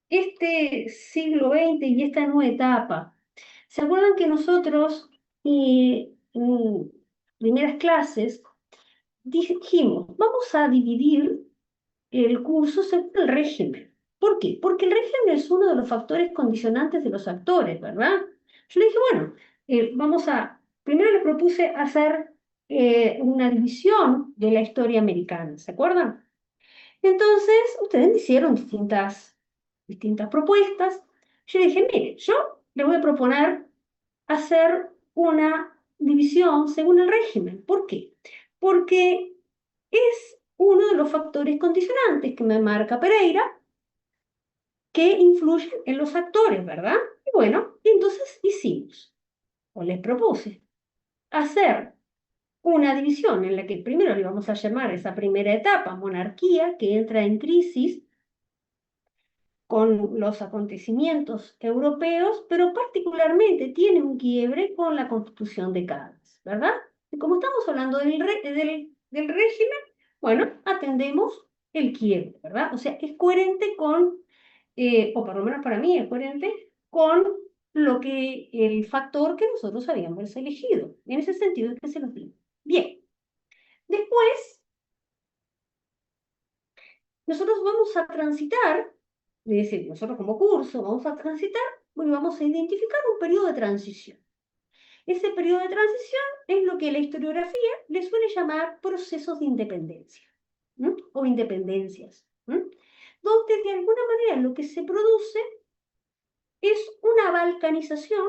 este siglo XX y esta nueva etapa. ¿Se acuerdan que nosotros en primeras clases dijimos, vamos a dividir el curso según el régimen? ¿Por qué? Porque el régimen es uno de los factores condicionantes de los actores, ¿verdad? Yo le dije, bueno, primero le propuse hacer una división de la historia americana, ¿se acuerdan? Entonces, ustedes me hicieron distintas propuestas. Yo dije, mire, yo le voy a proponer hacer una división según el régimen. ¿Por qué? Porque es uno de los factores condicionantes que me marca Pereira que influyen en los actores, ¿verdad? Y bueno, entonces hicimos, o les propuse, hacer una división en la que primero le vamos a llamar esa primera etapa monarquía, que entra en crisis con los acontecimientos europeos, pero particularmente tiene un quiebre con la Constitución de Cádiz, ¿verdad? Y como estamos hablando del régimen, bueno, atendemos el quiebre, ¿verdad? O sea, es coherente con, o por lo menos para mí es coherente con el factor que nosotros habíamos elegido. En ese sentido es que se los digo. Bien, después nosotros vamos a transitar, es decir, nosotros como curso vamos a transitar, bueno, vamos a identificar un periodo de transición. Ese periodo de transición es lo que la historiografía le suele llamar procesos de independencia, ¿m? O independencias, ¿m? Donde de alguna manera lo que se produce es una balcanización,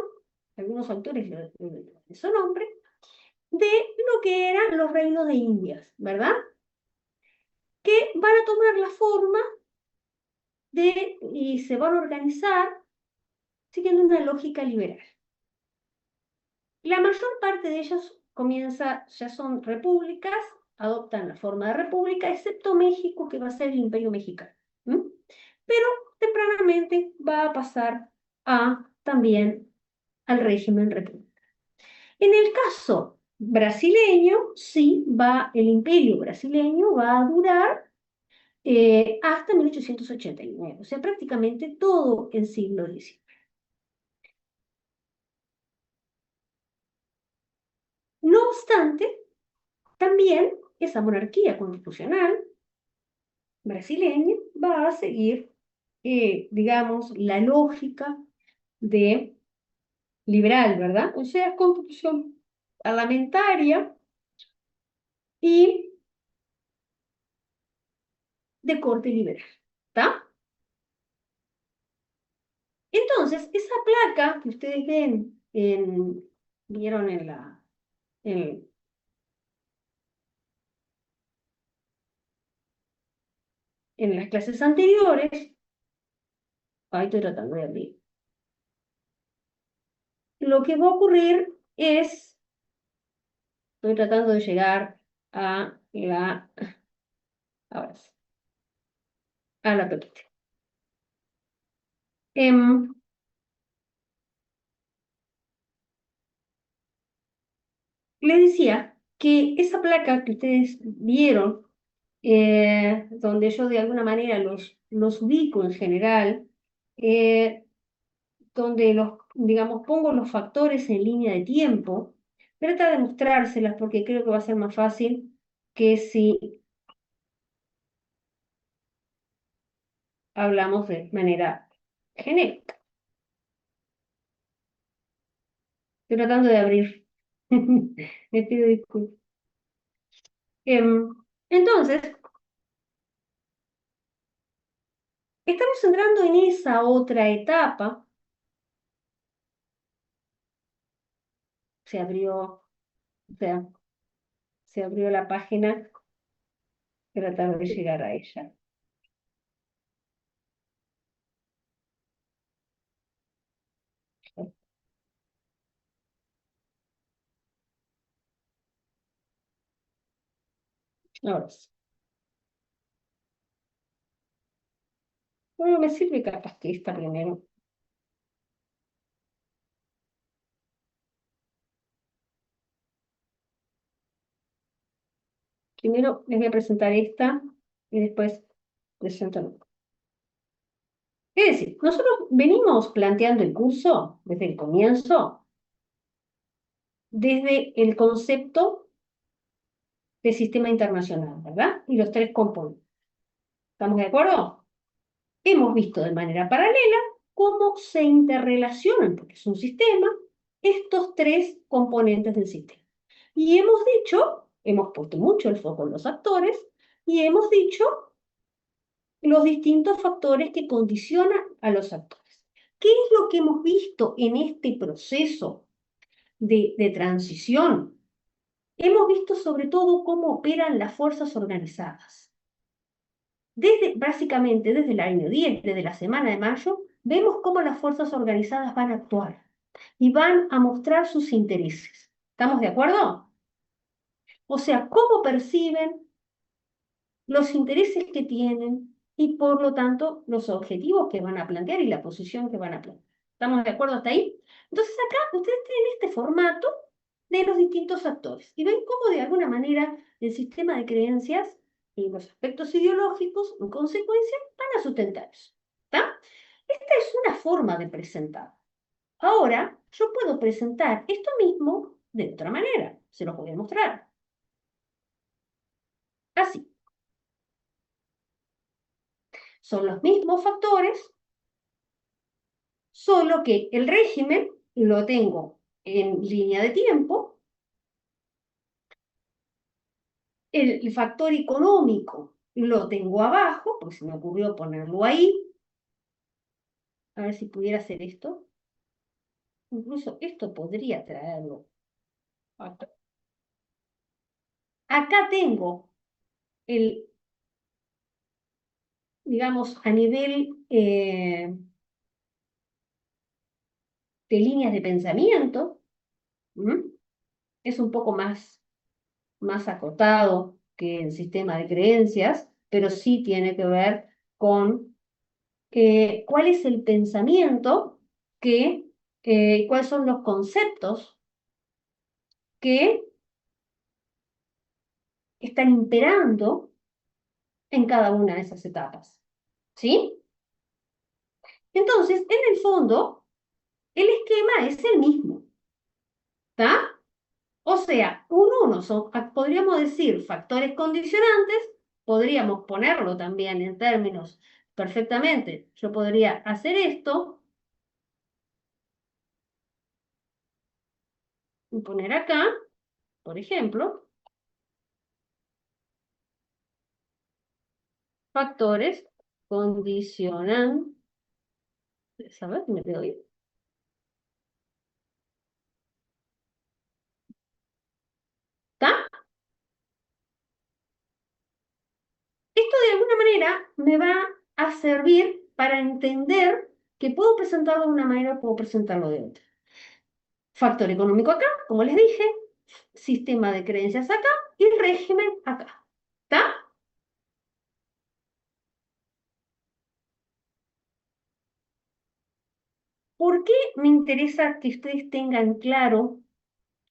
algunos autores le dan ese nombre, de lo que eran los reinos de Indias, ¿verdad? Que van a tomar la forma y se van a organizar siguiendo una lógica liberal. La mayor parte de ellos ya son repúblicas, adoptan la forma de república, excepto México, que va a ser el Imperio Mexicano. ¿M? Pero tempranamente va a pasar también al régimen república. En el caso brasileño, sí, el Imperio brasileño va a durar hasta 1889, o sea, prácticamente todo el siglo XIX. No obstante, también esa monarquía constitucional brasileña va a seguir, digamos, la lógica de liberal, ¿verdad? O sea, constitución parlamentaria y de corte liberal, ¿está? Entonces, esa placa que ustedes vieron en, en las clases anteriores, ahí estoy tratando de abrir, lo que va a ocurrir es, estoy tratando de llegar ahora sí, a la pepita. Em, Les decía que esa placa que ustedes vieron, donde yo de alguna manera los ubico en general, eh, donde digamos, pongo los factores en línea de tiempo, trata de mostrárselas porque creo que va a ser más fácil que si hablamos de manera genérica. Estoy tratando de abrir. Me pido disculpas. Entonces, estamos entrando en esa otra etapa. Se abrió, o sea, se abrió la página, tratar de llegar a ella. Ahora sí. Bueno, me sirve capaz que esta primero. Primero les voy a presentar esta y después presento. Es decir, nosotros venimos planteando el curso desde el comienzo, desde el concepto de sistema internacional, ¿verdad? Y los tres componentes. ¿Estamos de acuerdo? Hemos visto de manera paralela cómo se interrelacionan, porque es un sistema, estos tres componentes del sistema. Y hemos dicho, hemos puesto mucho el foco en los actores, y hemos dicho los distintos factores que condicionan a los actores. ¿Qué es lo que hemos visto en este proceso de transición? Hemos visto sobre todo cómo operan las fuerzas organizadas. Básicamente desde el año 10, desde la semana de mayo, vemos cómo las fuerzas organizadas van a actuar y van a mostrar sus intereses. ¿Estamos de acuerdo? O sea, cómo perciben los intereses que tienen y por lo tanto los objetivos que van a plantear y la posición que van a plantear. ¿Estamos de acuerdo hasta ahí? Entonces acá ustedes tienen este formato de los distintos actores y ven cómo de alguna manera el sistema de creencias y los aspectos ideológicos en consecuencia van a sustentar eso. ¿Está? Esta es una forma de presentar. Ahora yo puedo presentar esto mismo de otra manera. Se los voy a mostrar. Así. Son los mismos factores, solo que el régimen lo tengo en línea de tiempo, el factor económico lo tengo abajo, porque se me ocurrió ponerlo ahí, a ver si pudiera hacer esto, incluso esto podría traerlo acá. Acá tengo el, digamos, a nivel de líneas de pensamiento, ¿m? Es un poco más acotado que el sistema de creencias, pero sí tiene que ver con cuál es el pensamiento cuáles son los conceptos que están imperando en cada una de esas etapas. ¿Sí? Entonces, en el fondo, el esquema es el mismo. ¿Está? O sea, un uno son, podríamos decir, factores condicionantes, podríamos ponerlo también en términos perfectamente. Yo podría hacer esto y poner acá, por ejemplo, factores condicionan. ¿Sabes? Me veo bien. ¿Está? Esto de alguna manera me va a servir para entender que puedo presentarlo de una manera o puedo presentarlo de otra. Factor económico acá, como les dije, sistema de creencias acá y régimen acá. ¿Está? ¿Por qué me interesa que ustedes tengan claro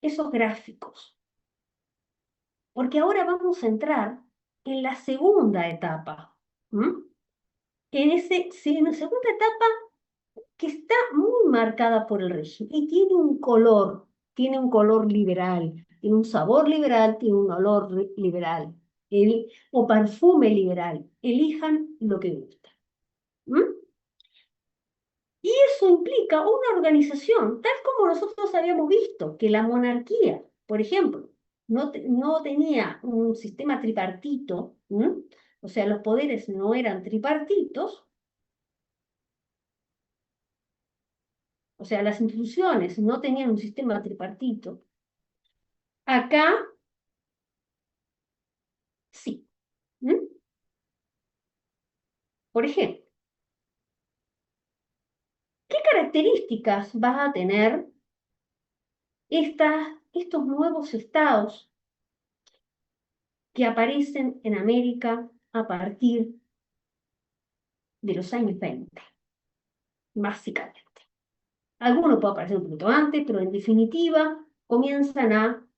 esos gráficos? Porque ahora vamos a entrar en la segunda etapa. ¿M? En la segunda etapa que está muy marcada por el régimen y tiene un color liberal, tiene un sabor liberal, tiene un olor liberal, o perfume liberal. Elijan lo que gusta. ¿Mm? Y eso implica una organización, tal como nosotros habíamos visto, que la monarquía, por ejemplo, no tenía un sistema tripartito, ¿m? O sea, los poderes no eran tripartitos, o sea, las instituciones no tenían un sistema tripartito. Acá sí. ¿M? Por ejemplo, ¿qué características va a tener estos nuevos estados que aparecen en América a partir de los años 20, básicamente? Algunos puede aparecer un poquito antes, pero en definitiva comienzan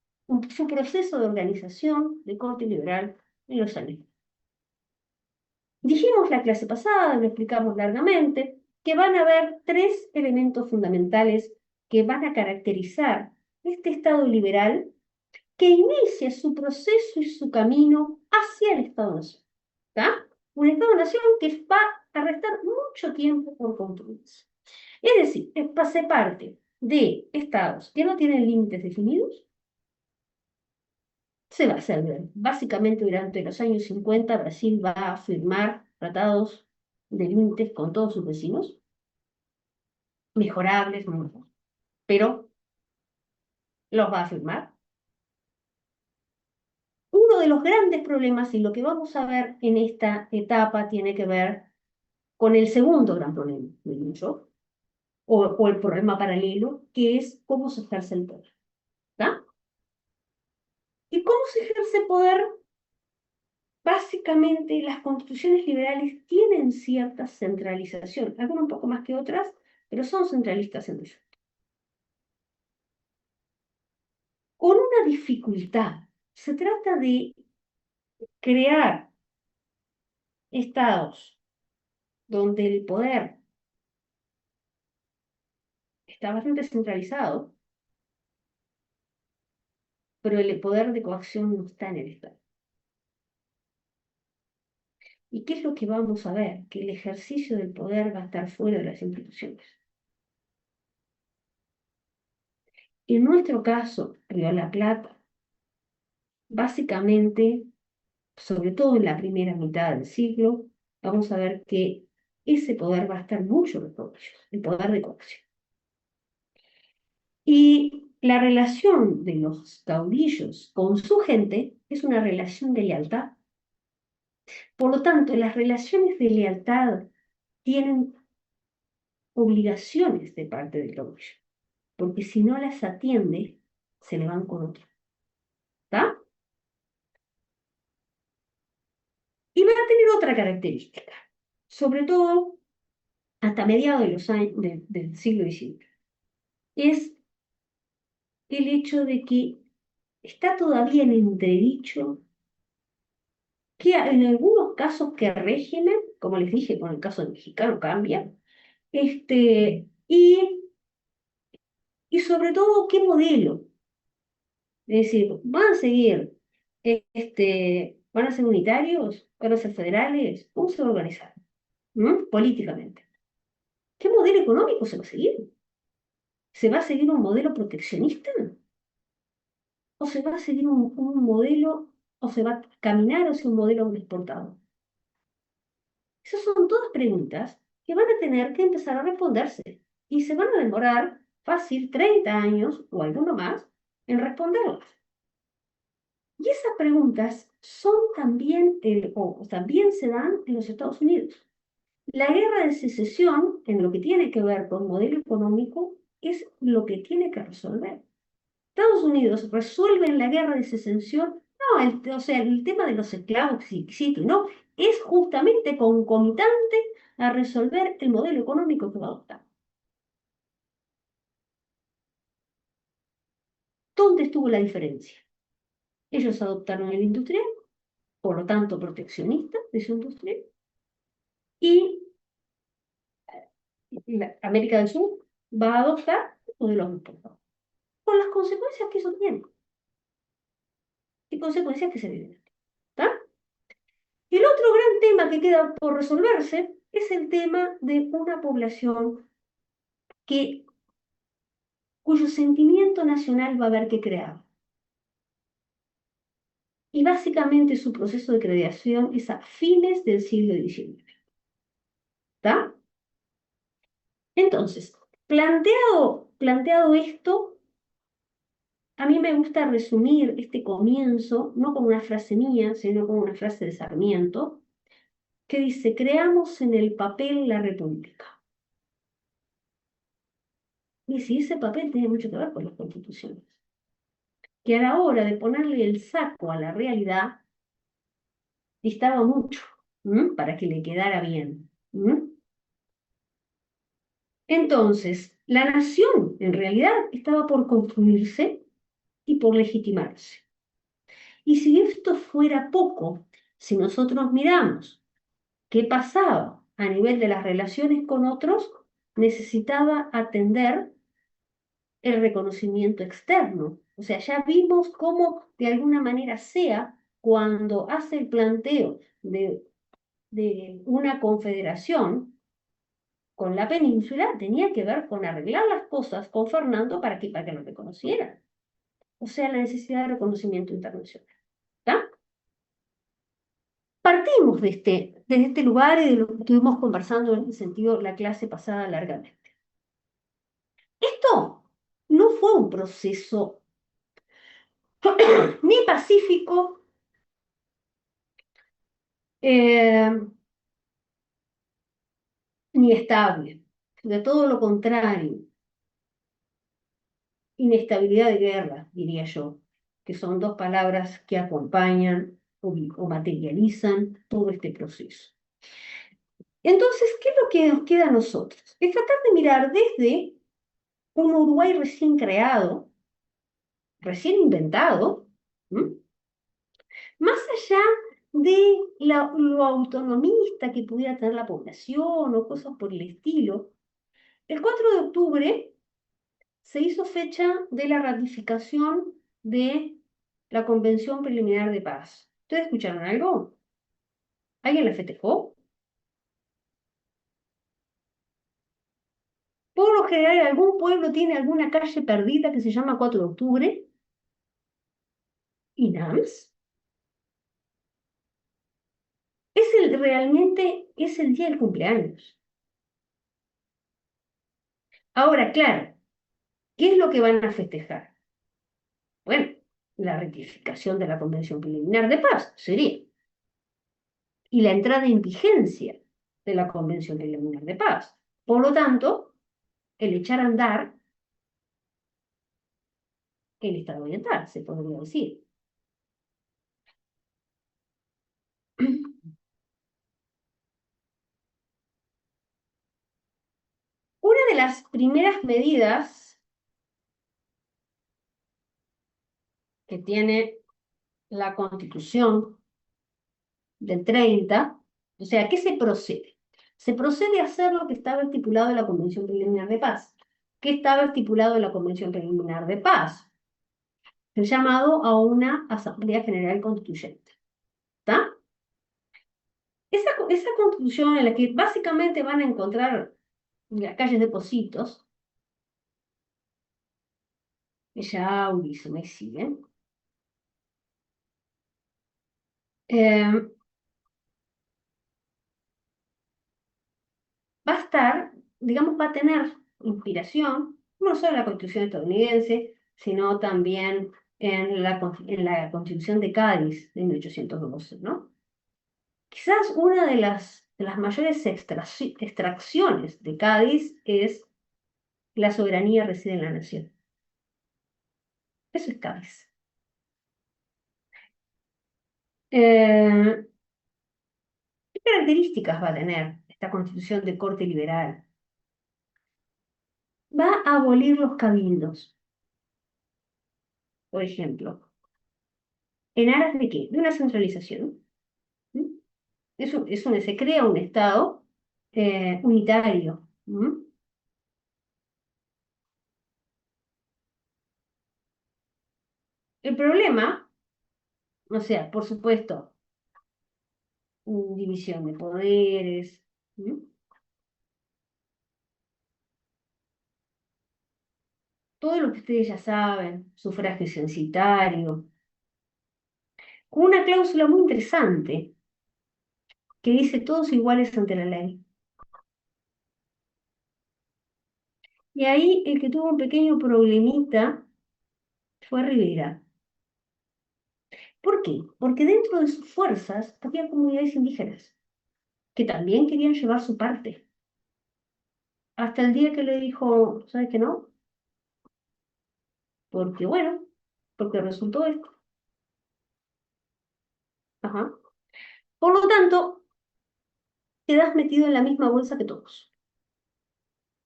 su proceso de organización de corte liberal en los años. Dijimos la clase pasada, lo explicamos largamente, que van a haber tres elementos fundamentales que van a caracterizar este Estado liberal que inicia su proceso y su camino hacia el Estado-nación. ¿Está? Un Estado-nación que va a restar mucho tiempo por construirse. Es decir, se parte de estados que no tienen límites definidos, se va a hacer. Básicamente durante los años 50 Brasil va a firmar tratados de límites con todos sus vecinos, mejorables, pero los va a firmar. Uno de los grandes problemas, y lo que vamos a ver en esta etapa, tiene que ver con el segundo gran problema, digo yo, o el problema paralelo, que es cómo se ejerce el poder. ¿Está? ¿Y cómo se ejerce el poder? Básicamente, las constituciones liberales tienen cierta centralización, algunas un poco más que otras, pero son centralistas en eso. Con una dificultad. Se trata de crear estados donde el poder está bastante centralizado, pero el poder de coacción no está en el Estado. ¿Y qué es lo que vamos a ver? Que el ejercicio del poder va a estar fuera de las instituciones. En nuestro caso, Río de la Plata, básicamente, sobre todo en la primera mitad del siglo, vamos a ver que ese poder va a estar mucho en los el poder de coacción. Y la relación de los caudillos con su gente es una relación de lealtad. Por lo tanto, las relaciones de lealtad tienen obligaciones de parte del caudillo, porque si no las atiende, se le van con otro. ¿Está? Y va a tener otra característica, sobre todo hasta mediados de los años del siglo XIX, es el hecho de que está todavía en entredicho que en algunos casos que régimen, como les dije con el caso del mexicano, cambia, y sobre todo qué modelo. Es decir, ¿van a seguir, van a ser unitarios? ¿Van a ser federales? ¿Cómo se va a organizar? Políticamente. ¿Qué modelo económico se va a seguir? ¿Se va a seguir un modelo proteccionista? ¿O se va a seguir un modelo, o se va a caminar hacia un modelo exportado? Esas son todas preguntas que van a tener que empezar a responderse y se van a demorar fácil 30 años o alguno más en responderlas. Y esas preguntas son también, o también se dan en los Estados Unidos. La guerra de secesión, en lo que tiene que ver con modelo económico, es lo que tiene que resolver. Estados Unidos resuelven la guerra de secesión, no, o sea, el tema de los esclavos sí existe, no, es justamente concomitante a resolver el modelo económico que va a adoptar. ¿Dónde estuvo la diferencia? Ellos adoptaron el industrial, por lo tanto proteccionista de su industria, y América del Sur va a adoptar el modelo exportador, con las consecuencias que eso tiene, y consecuencias que se viven. ¿Está? El otro gran tema que queda por resolverse es el tema de una población cuyo sentimiento nacional va a haber que crear. Y básicamente su proceso de creación es a fines del siglo XIX. ¿Está? Entonces, planteado esto, a mí me gusta resumir este comienzo, no con una frase mía, sino con una frase de Sarmiento, que dice, creamos en el papel la república. Y si ese papel tiene mucho que ver con las constituciones, que a la hora de ponerle el saco a la realidad, distaba mucho para que le quedara bien. Entonces, la nación en realidad estaba por construirse y por legitimarse. Y si esto fuera poco, si nosotros miramos ¿Qué pasaba? A nivel de las relaciones con otros, necesitaba atender el reconocimiento externo. O sea, ya vimos cómo de alguna manera sea cuando hace el planteo de una confederación con la península, tenía que ver con arreglar las cosas con Fernando para que lo reconocieran. O sea, la necesidad de reconocimiento internacional. ¿Está? Partimos de este lugar y de lo que estuvimos conversando en el sentido la clase pasada largamente. Esto no fue un proceso ni pacífico, eh, ni estable. De todo lo contrario, inestabilidad de guerra, diría yo, que son dos palabras que acompañan o materializan todo este proceso. Entonces, ¿qué es lo que nos queda a nosotros? Es tratar de mirar desde un Uruguay recién creado, recién inventado, ¿m? Más allá de lo autonomista que pudiera tener la población o cosas por el estilo. El 4 de octubre se hizo fecha de la ratificación de la Convención Preliminar de Paz. ¿Ustedes escucharon algo? ¿Alguien la festejó? Por lo general, algún pueblo tiene alguna calle perdida que se llama 4 de octubre y NAMS. Realmente es el día del cumpleaños. Ahora, claro, ¿qué es lo que van a festejar? Bueno, la ratificación de la Convención Preliminar de Paz sería, y la entrada en vigencia de la Convención Preliminar de Paz. Por lo tanto, el echar a andar el Estado oriental, se podría decir. Una de las primeras medidas que tiene la Constitución del 30, o sea, ¿qué se procede? Se procede a hacer lo que estaba estipulado en la Convención Preliminar de Paz. ¿Qué estaba estipulado en la Convención Preliminar de Paz? El llamado a una Asamblea General Constituyente. ¿Está? Esa constitución en la que básicamente van a encontrar las calles de Pocitos, ya me siguen, va a estar, digamos, va a tener inspiración, no solo en la Constitución estadounidense, sino también en la Constitución de Cádiz de 1812, ¿no? Quizás una de las mayores extracciones de Cádiz es la soberanía reside en la nación. Eso es Cádiz. Eh, ¿Qué características va a tener esta constitución de corte liberal? Va a abolir los cabildos, por ejemplo. ¿En aras de qué? De una centralización. ¿Mm? Es donde se crea un Estado unitario. ¿Mm? El problema, o sea, por supuesto, división de poderes, ¿mm? Todo lo que ustedes ya saben, sufragio censitario, con una cláusula muy interesante que dice todos iguales ante la ley. Y ahí el que tuvo un pequeño problemita fue Rivera. ¿Por qué? Porque dentro de sus fuerzas había comunidades indígenas que también querían llevar su parte. Hasta el día que le dijo, ¿sabes qué no? Porque bueno, porque resultó esto. Ajá. Por lo tanto, quedas metido en la misma bolsa que todos.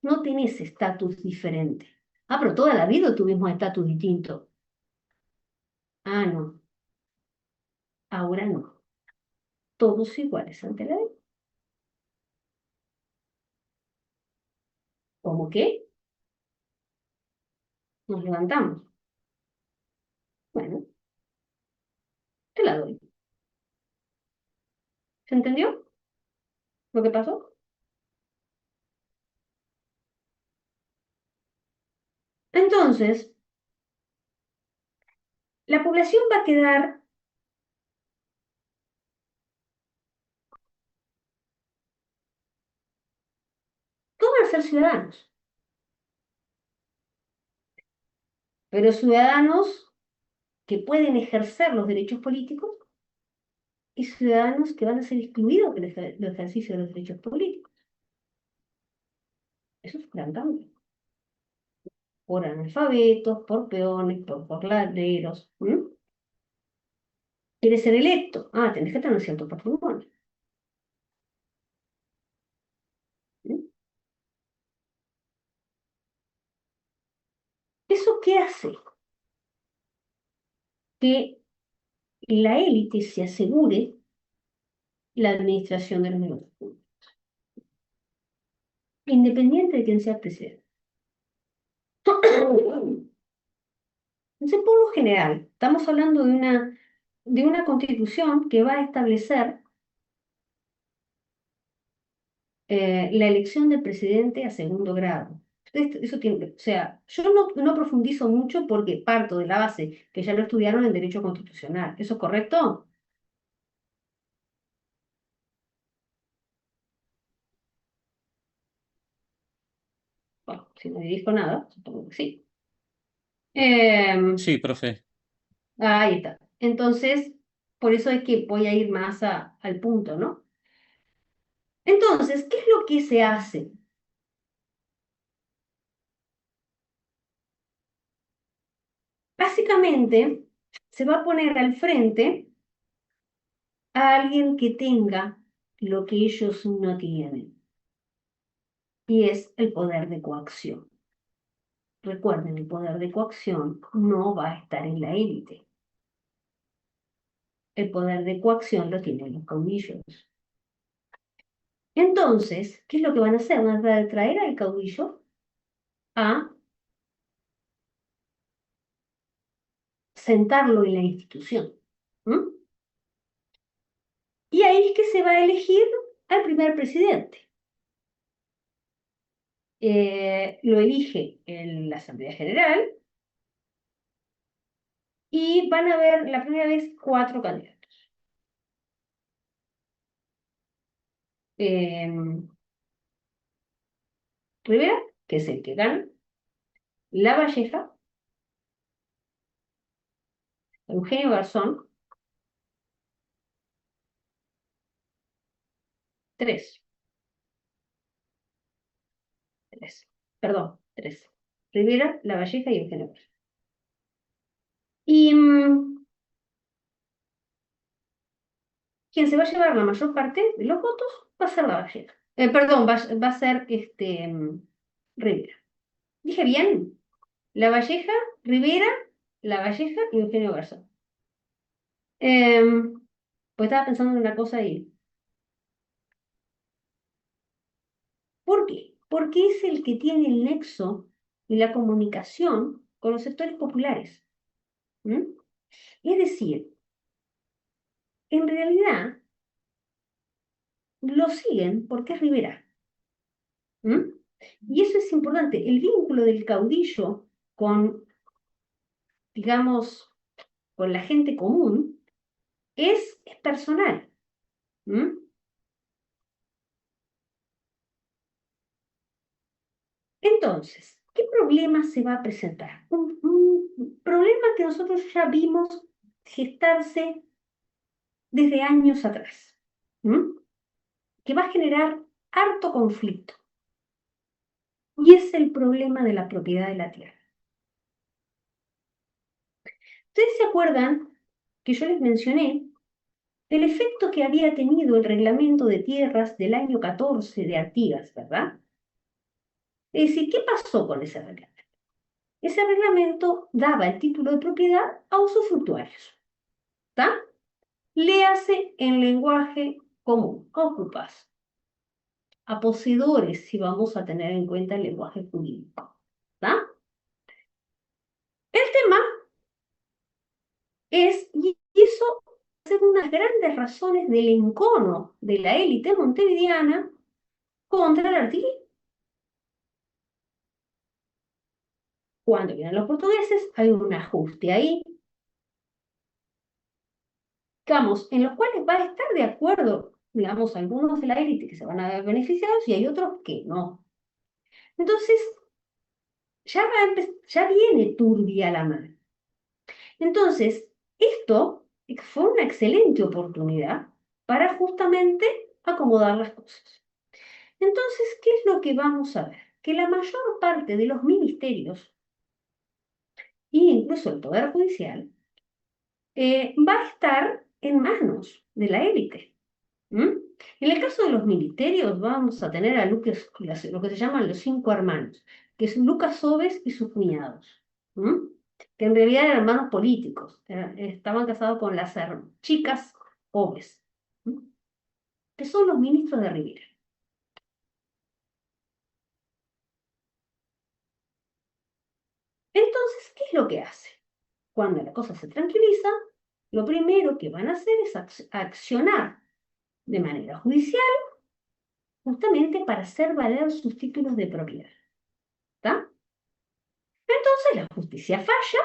No tenés estatus diferente. Ah, pero toda la vida tuvimos estatus distinto. Ah, no. Ahora no. Todos iguales ante la ley. ¿Cómo qué? Nos levantamos. Bueno, te la doy. ¿Se entendió lo que pasó? Entonces, la población va a quedar, todos van a ser ciudadanos, pero ciudadanos que pueden ejercer los derechos políticos y ciudadanos que van a ser excluidos del ejercicio de los derechos políticos. Eso es un gran cambio. Por analfabetos, por peones, por jornaleros. ¿M? ¿Quieres ser electo? Ah, tenés que tener cierto patrimonio. ¿M? ¿Eso qué hace? Que la élite se asegure la administración de los negocios públicos, independiente de quién sea el presidente. Entonces, por lo general, estamos hablando de una constitución que va a establecer la elección del presidente a segundo grado. Eso tiene, o sea, yo no profundizo mucho porque parto de la base que ya lo estudiaron en Derecho Constitucional. ¿Eso es correcto? Bueno, si no dirijo nada, supongo que sí. Sí, profe. Ahí está. Entonces, por eso es que voy a ir más al punto, ¿no? Entonces, ¿qué es lo que se hace? Básicamente, se va a poner al frente a alguien que tenga lo que ellos no tienen, y es el poder de coacción. Recuerden, el poder de coacción no va a estar en la élite. El poder de coacción lo tienen los caudillos. Entonces, ¿qué es lo que van a hacer? Van a traer al caudillo a sentarlo en la institución. ¿M? Y ahí es que se va a elegir al primer presidente. Lo elige en la Asamblea General y van a ver la primera vez cuatro candidatos. Eh, Rivera, que es el que gana, La Valleja, Eugenio Garzón, tres, tres, perdón, tres. Rivera, La Valleja y Eugenio Garzón. Y quien se va a llevar la mayor parte de los votos va a ser La Valleja. Perdón, va a ser Rivera. ¿Dije bien? La Valleja, Rivera, La Valleja y Eugenio Garzón. Pues estaba pensando en una cosa ahí. ¿Por qué? Porque es el que tiene el nexo y la comunicación con los sectores populares. ¿M? Es decir, en realidad lo siguen porque es Rivera. ¿M? Y eso es importante. El vínculo del caudillo con, digamos, con la gente común es personal. ¿M? Entonces, ¿qué problema se va a presentar? Un problema que nosotros ya vimos gestarse desde años atrás, ¿m? Que va a generar harto conflicto, y es el problema de la propiedad de la tierra. ¿Ustedes se acuerdan que yo les mencioné el efecto que había tenido el reglamento de tierras del año 14 de Artigas, ¿verdad? Es decir, ¿qué pasó con ese reglamento? Ese reglamento daba el título de propiedad a usufructuarios, ¿está? Léase en lenguaje común, ocupas. a poseedores si vamos a tener en cuenta el lenguaje jurídico. ¿Está? El tema y eso es una de las grandes razones del encono de la élite montevideana contra el artiguismo. Cuando vienen los portugueses, hay un ajuste ahí, digamos, en los cuales va a estar de acuerdo, digamos, algunos de la élite que se van a ver beneficiados y hay otros que no. Entonces, ya viene turbia la mano. Entonces, esto fue una excelente oportunidad para justamente acomodar las cosas. Entonces, ¿qué es lo que vamos a ver? Que la mayor parte de los ministerios, e incluso el Poder Judicial, va a estar en manos de la élite. ¿Mm? En el caso de los ministerios, vamos a tener a Lucas, lo que se llaman los cinco hermanos, que es Lucas Sobes y sus cuñados, ¿Mm? Que en realidad eran hermanos políticos, estaban casados con las chicas Oves, ¿Mm? Que son los ministros de Rivera. Entonces, ¿qué es lo que hace? Cuando la cosa se tranquiliza, lo primero que van a hacer es accionar de manera judicial justamente para hacer valer sus títulos de propiedad. ¿Está? Entonces la justicia falla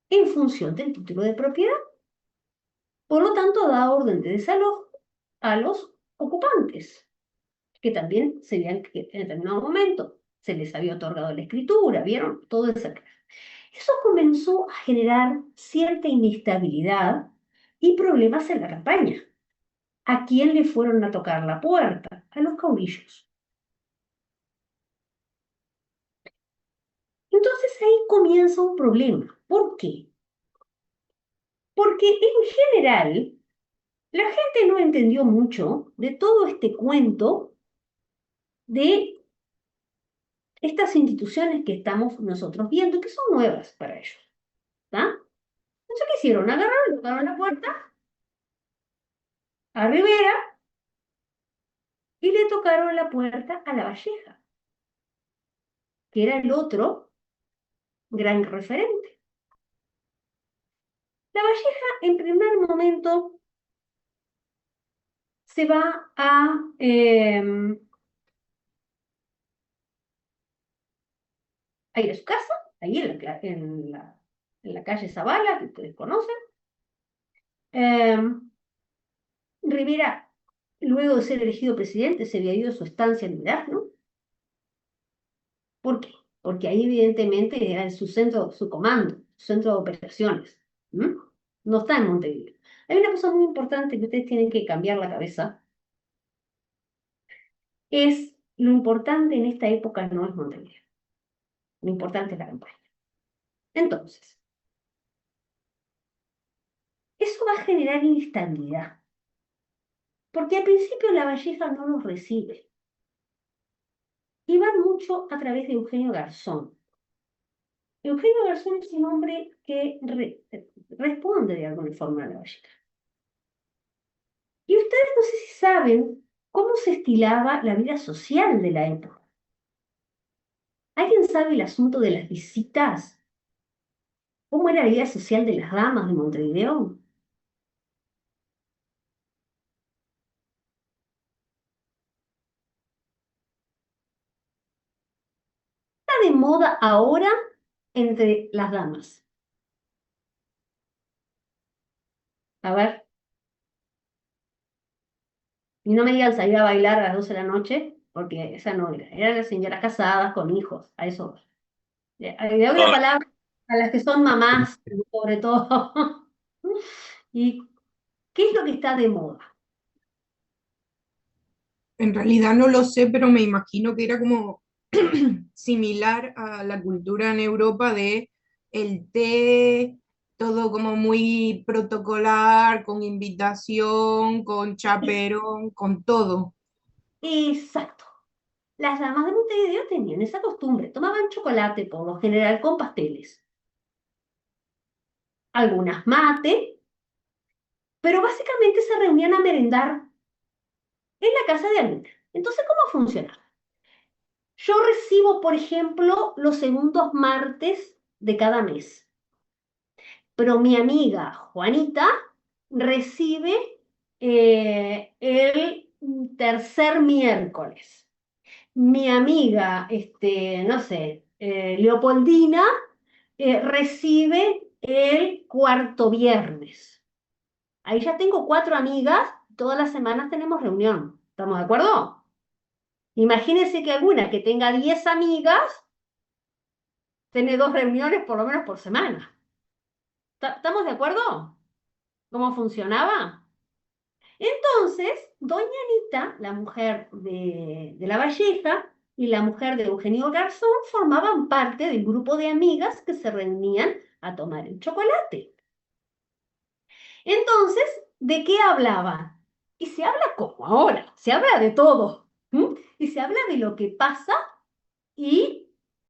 en función del título de propiedad. Por lo tanto, da orden de desalojo a los ocupantes, que también se veían que en determinado momento se les había otorgado la escritura, ¿vieron? Todo eso. Eso comenzó a generar cierta inestabilidad y problemas en la campaña. ¿A quién le fueron a tocar la puerta? A los caudillos. Entonces ahí comienza un problema. ¿Por qué? Porque en general la gente no entendió mucho de todo este cuento de estas instituciones que estamos nosotros viendo, que son nuevas para ellos. ¿Está? Entonces, ¿qué hicieron? Agarraron, tocaron la puerta a Rivera y le tocaron la puerta a La Valleja, que era el otro gran referente. La Valleja, en primer momento, se va a ir a su casa, ahí en la calle Zavala, que ustedes conocen. Rivera, luego de ser elegido presidente, se había ido a su estancia en Durazno. ¿Por qué? Porque ahí evidentemente era su centro, su comando, su centro de operaciones. ¿Mm? No está en Montevideo. Hay una cosa muy importante que ustedes tienen que cambiar la cabeza. Es lo importante en esta época no es Montevideo. Lo importante es la campaña. Entonces, eso va a generar inestabilidad. Porque al principio la Valleja no los recibe. Y van mucho a través de Eugenio Garzón. Eugenio Garzón es un hombre que responde de alguna forma a la Valleja. Y ustedes no sé si saben cómo se estilaba la vida social de la época. ¿Alguien sabe el asunto de las visitas? ¿Cómo era la vida social de las damas de Montevideo? Está de moda ahora entre las damas. A ver, y no me digan salir a bailar a las 12 de la noche, porque esa no era. Eran las señoras casadas con hijos, a eso. Le doy la palabra a las que son mamás, sobre todo. ¿Y qué es lo que está de moda? En realidad no lo sé, pero me imagino que era como similar a la cultura en Europa de el té, todo como muy protocolar, con invitación, con chaperón, con todo. Exacto. Las damas de Montevideo tenían esa costumbre. Tomaban chocolate, por lo general, con pasteles. Algunas mate, pero básicamente se reunían a merendar en la casa de alguna. Entonces, ¿cómo funciona? Yo recibo, por ejemplo, los segundos martes de cada mes, pero mi amiga Juanita recibe el tercer miércoles. Mi amiga, no sé, Leopoldina, recibe el cuarto viernes. Ahí ya tengo 4 amigas, todas las semanas tenemos reunión. ¿Estamos de acuerdo? Imagínense que alguna que tenga 10 amigas tiene 2 reuniones por lo menos por semana. ¿Estamos de acuerdo? ¿Cómo funcionaba? Entonces, doña Anita, la mujer de La Valleja, y la mujer de Eugenio Garzón formaban parte del grupo de amigas que se reunían a tomar el chocolate. Entonces, ¿de qué hablaban? Y se habla como ahora, se habla de todo, ¿m? Y se habla de lo que pasa y